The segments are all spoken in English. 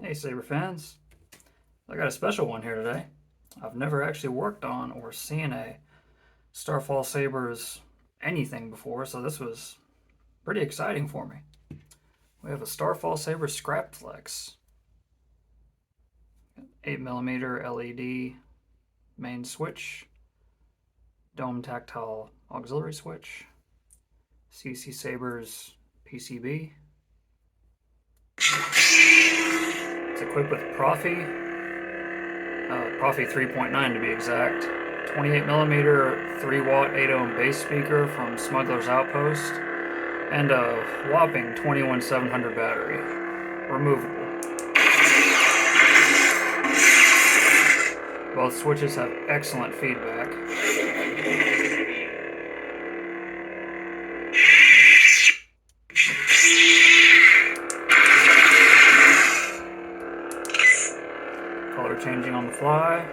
Hey Saber fans, I got a special one here today. I've never actually worked on or seen a Starfall Sabers anything before, so this was pretty exciting for me. We have a Starfall Sabers Scrapflex, 8mm LED main switch, dome tactile auxiliary switch, CC Sabers PCB. It's equipped with proffie 3.9 to be exact. 28mm 3-watt 8-ohm bass speaker from Smuggler's Outpost, and a whopping 21700 battery. Removable. Both switches have excellent feedback. Color changing on the fly.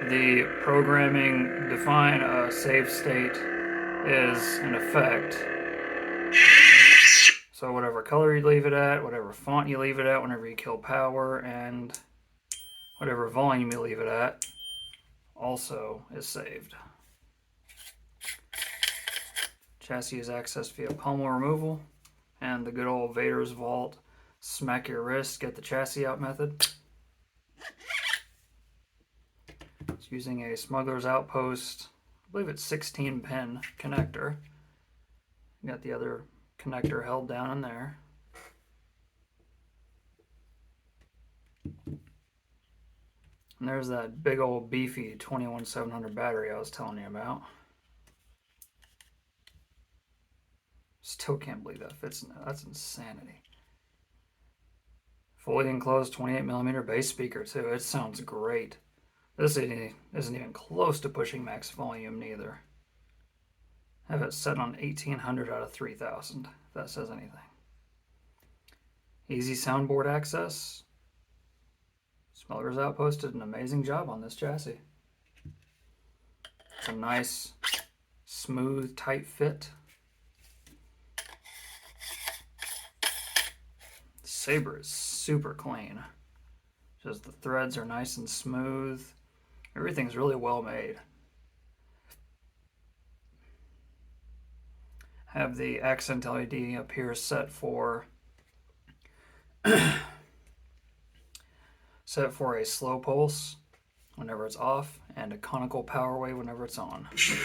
The programming define a save state is in effect. So whatever color you leave it at, whatever font you leave it at whenever you kill power, and whatever volume you leave it at also is saved. Chassis is accessed via pommel removal and the good old Vader's Vault smack your wrist, get the chassis out method. It's using a Smuggler's Outpost, I believe it's 16-pin connector. You got the other connector held down in there. And there's that big old beefy 21700 battery I was telling you about. Still can't believe that fits in there. That's insanity. Fully enclosed 28mm bass speaker too. It sounds great. This isn't even close to pushing max volume neither. I have it set on 1800 out of 3000, if that says anything. Easy soundboard access. Smuggler's Outpost did an amazing job on this chassis. It's a nice, smooth, tight fit. Saber is super clean. Just the threads are nice and smooth. Everything's really well made. Have the accent LED up here set for a slow pulse whenever it's off, and a conical power wave whenever it's on. You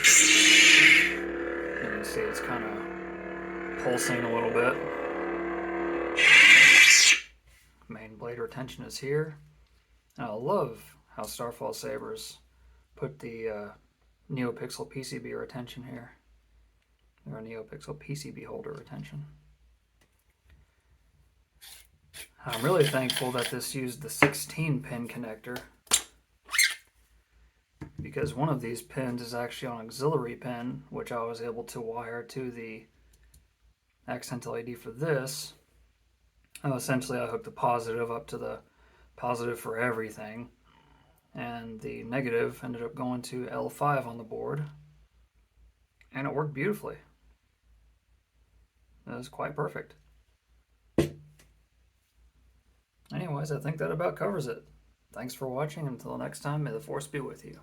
can see it's kind of pulsing a little bit. Main blade retention is here. And I love how Starfall Sabers put the NeoPixel PCB retention here. Or NeoPixel PCB holder retention. I'm really thankful that this used the 16-pin connector, because one of these pins is actually an auxiliary pin, which I was able to wire to the accent LED for this. Essentially, I hooked the positive up to the positive for everything, and the negative ended up going to L5 on the board, and it worked beautifully. It was quite perfect. Anyways, I think that about covers it. Thanks for watching. Until next time, may the Force be with you.